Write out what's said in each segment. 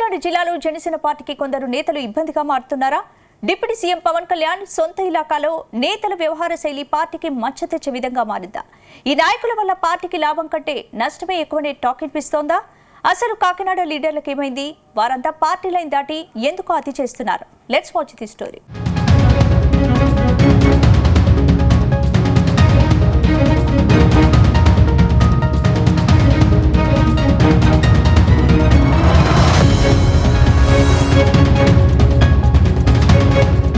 కాకినాడ జిల్లాలో జనసేన పార్టీకి కొందరు నేతలు ఇబ్బందిగా మారుతున్నారా? డిప్యూటీ సీఎం పవన్ కళ్యాణ్ సొంత ఇలాకాలో నేతల వ్యవహార శైలి పార్టీకి మచ్చ తెచ్చే విధంగా మారిందా? ఈ నాయకుల వల్ల పార్టీకి లాభం కంటే నష్టమే ఎక్కువనే టాక్ వినిపిస్తోందా? అసలు కాకినాడ లీడర్లకు ఏమైంది? వారంతా పార్టీ లైన్ దాటి ఎందుకు అతి చేస్తున్నారు? Let's watch the story.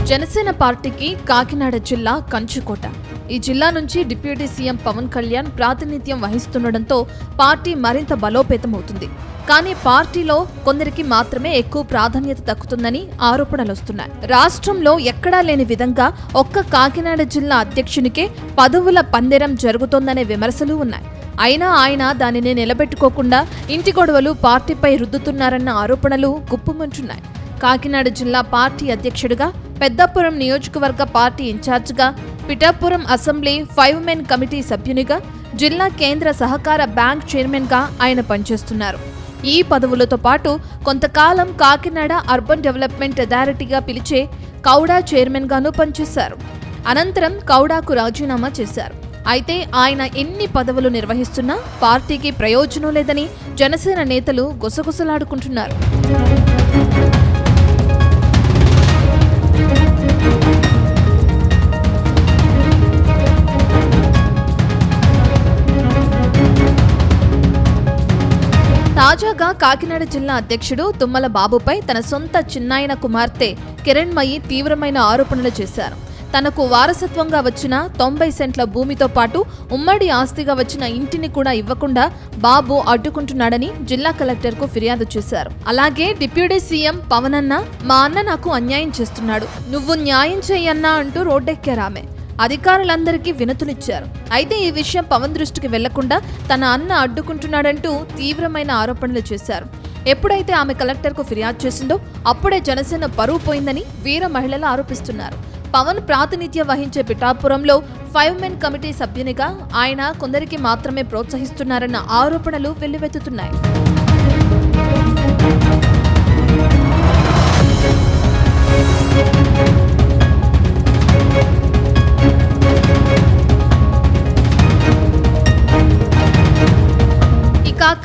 Janasena పార్టీకి కాకినాడ జిల్లా కంచుకోట. ఈ జిల్లా నుంచి డిప్యూటీ సీఎం పవన్ కళ్యాణ్ ప్రాతినిధ్యం వహిస్తుండటంతో పార్టీ మరింత బలోపేతమవుతుంది. కానీ పార్టీలో కొందరికి మాత్రమే ఎక్కువ ప్రాధాన్యత దక్కుతుందని ఆరోపణలు వస్తున్నాయి. రాష్ట్రంలో ఎక్కడా లేని విధంగా ఒక్క కాకినాడ జిల్లా అధ్యక్షునికే పదవుల పందెరం జరుగుతోందనే విమర్శలు ఉన్నాయి. అయినా ఆయన దానిని నిలబెట్టుకోకుండా ఇంటి గొడవలు పార్టీపై రుద్దుతున్నారన్న ఆరోపణలు గుప్పుమంటున్నాయి. కాకినాడ జిల్లా పార్టీ అధ్యక్షుడిగా, పెద్దాపురం నియోజకవర్గ పార్టీ ఇన్ఛార్జిగా, పిఠాపురం అసెంబ్లీ 5 మెన్ కమిటీ సభ్యునిగా, జిల్లా కేంద్ర సహకార బ్యాంక్ చైర్మన్గా ఆయన పనిచేస్తున్నారు. ఈ పదవులతో పాటు కొంతకాలం కాకినాడ అర్బన్ డెవలప్మెంట్ అథారిటీగా పిలిచే కౌడా చైర్మన్గానూ పనిచేశారు. అనంతరం కౌడాకు రాజీనామా చేశారు. అయితే ఆయన ఎన్ని పదవులు నిర్వహిస్తున్నా పార్టీకి ప్రయోజనం లేదని జనసేన నేతలు గుసగుసలాడుకుంటున్నారు. తాజాగా కాకినాడ జిల్లా అధ్యక్షుడు తుమ్మల బాబుపై తన సొంత చిన్నాయన కుమార్తె కిరణ్మయి తీవ్రమైన ఆరోపణలు చేశారు. తనకు వారసత్వంగా వచ్చిన 90 సెంట్ల భూమితో పాటు ఉమ్మడి ఆస్తిగా వచ్చిన ఇంటిని కూడా ఇవ్వకుండా బాబు అడ్డుకుంటున్నాడని జిల్లా కలెక్టర్కు ఫిర్యాదు చేశారు. అలాగే డిప్యూటీ సీఎం పవన్ అన్న, మా అన్న నాకు అన్యాయం చేస్తున్నాడు, నువ్వు న్యాయం చెయ్యన్నా అంటూ రోడ్డెక్కారామె. అధికారులందరికీ వినతులిచ్చారు. అయితే ఈ విషయం పవన్ దృష్టికి వెళ్లకుండా తన అన్న అడ్డుకుంటున్నాడంటూ తీవ్రమైన ఆరోపణలు చేశారు. ఎప్పుడైతే ఆమె కలెక్టర్కు ఫిర్యాదు చేసిందో అప్పుడే జనసేన పరువు పోయిందని వీర మహిళలు ఆరోపిస్తున్నారు. పవన్ ప్రాతినిధ్యం వహించే పిఠాపురంలో 5 మెన్ కమిటీ సభ్యునిగా ఆయన కొందరికి మాత్రమే ప్రోత్సహిస్తున్నారన్న ఆరోపణలు వెల్లువెత్తుతున్నాయి.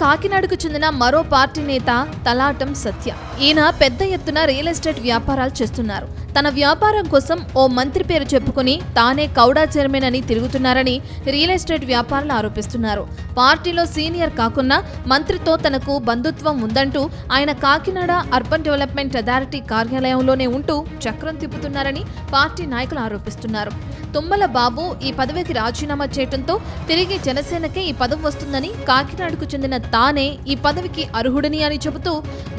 కాకినాడకు చెందిన మరో పార్టీ నేత తలాటం సత్య. ఈయన పెద్ద ఎత్తున రియల్ ఎస్టేట్ వ్యాపారాలు చేస్తున్నారు. తన వ్యాపారం కోసం ఓ మంత్రి పేరు చెప్పుకుని తానే కౌడా చైర్మన్ అని తిరుగుతున్నారని రియల్ ఎస్టేట్ వ్యాపారులు ఆరోపిస్తున్నారు. పార్టీలో సీనియర్ కాకున్నా మంత్రితో తనకు బంధుత్వం ఉందంటూ ఆయన కాకినాడ అర్బన్ డెవలప్మెంట్ అథారిటీ కార్యాలయంలోనే ఉంటూ చక్రం తిప్పుతున్నారని పార్టీ నాయకులు ఆరోపిస్తున్నారు. తుమ్మల బాబు ఈ పదవికి రాజీనామా చేయడంతో తిరిగి జనసేనకే ఈ పదవి వస్తుందని, కాకినాడకు చెందిన తానే ఈ పదవికి అర్హుడిని అని చెబుతూ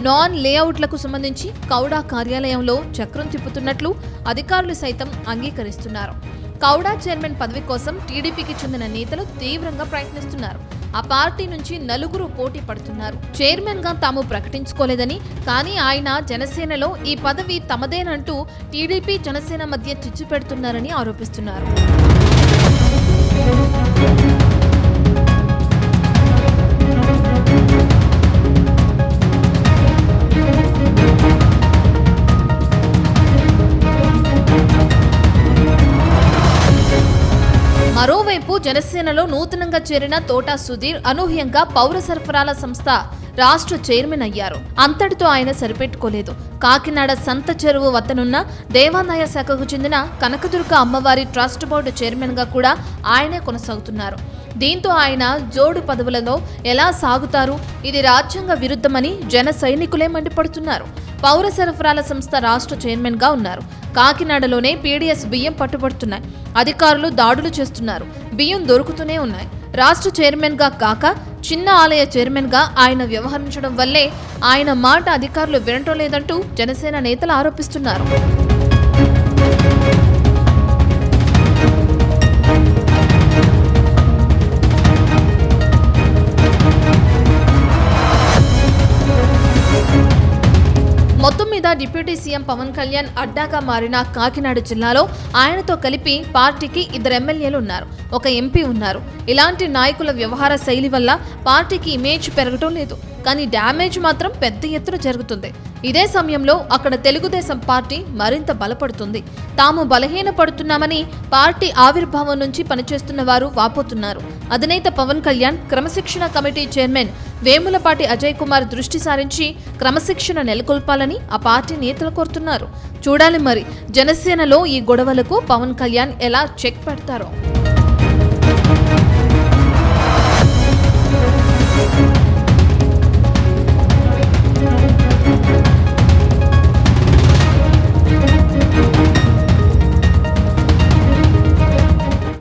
నాన్ లేఅవుట్లకు సంబంధించి కౌడా కార్యాలయంలో చక్రం తిప్పుతున్నట్లు అధికారులు సైతం అంగీకరిస్తున్నారు. కౌడా చైర్మన్ పదవి కోసం టీడీపీకి చెందిన నేతలు తీవ్రంగా ప్రయత్నిస్తున్నారు. ఆ పార్టీ నుంచి 4 పోటీ పడుతున్నారు. చైర్మన్ గా తాము ప్రకటించుకోలేదని, కానీ ఆయన జనసేనలో ఈ పదవి తమదేనంటూ టీడీపీ జనసేన మధ్య చిచ్చు పెడుతున్నారని ఆరోపిస్తున్నారు. మరోవైపు జనసేనలో నూతనంగా చేరిన తోటా సుధీర్ అనూహ్యంగా పౌర సరఫరాల సంస్థ రాష్ట్ర చైర్మన్ అయ్యారు. అంతటితో ఆయన సరిపెట్టుకోలేదు. కాకినాడ సంత చెరువు వద్దనున్న దేవాదాయ శాఖకు చెందిన కనకదుర్గ అమ్మవారి ట్రస్ట్ బోర్డు చైర్మన్ గా కూడా ఆయనే కొనసాగుతున్నారు. దీంతో ఆయన జోడు పదవులలో ఎలా సాగుతారు? ఇది రాజ్యాంగ విరుద్ధమని జన సైనికులే మండిపడుతున్నారు. పౌర సరఫరాల సంస్థ రాష్ట్ర చైర్మన్ గా ఉన్నారు. కాకినాడలోనే పీడీఎస్ బియ్యం పట్టుబడుతున్నాయి. అధికారులు దాడులు చేస్తున్నారు. బియ్యం దొరుకుతూనే ఉన్నాయి. రాష్ట్ర చైర్మన్ గా కాక చిన్న ఆలయ చైర్మన్ గా ఆయన వ్యవహరించడం వల్లే ఆయన మాట అధికారులు వినటం లేదంటూ జనసేన నేతలు ఆరోపిస్తున్నారు. మొత్తం మీద డిప్యూటీ సీఎం పవన్ కళ్యాణ్ అడ్డాగా మారిన కాకినాడ జిల్లాలో ఆయనతో కలిపి పార్టీకి 2 ఎమ్మెల్యేలు ఉన్నారు, 1 ఎంపీ ఉన్నారు. ఇలాంటి నాయకుల వ్యవహార శైలి వల్ల పార్టీకి ఇమేజ్ పెరగటం లేదు. కానీ డ్యామేజ్ మాత్రం పెద్ద ఎత్తున జరుగుతుంది. ఇదే సమయంలో అక్కడ తెలుగుదేశం పార్టీ మరింత బలపడుతుంది. తాము బలహీనపడుతున్నామని పార్టీ ఆవిర్భావం నుంచి పనిచేస్తున్న వారు వాపోతున్నారు. అధినేత పవన్ కళ్యాణ్ క్రమశిక్షణ కమిటీ చైర్మన్ వేములపాటి అజయ్ కుమార్ దృష్టి సారించి క్రమశిక్షణ నెలకొల్పాలని ఆ పార్టీ నేతలు కోరుతున్నారు. చూడాలి మరి జనసేనలో ఈ గొడవలకు పవన్ కళ్యాణ్ ఎలా చెక్ పెడతారో.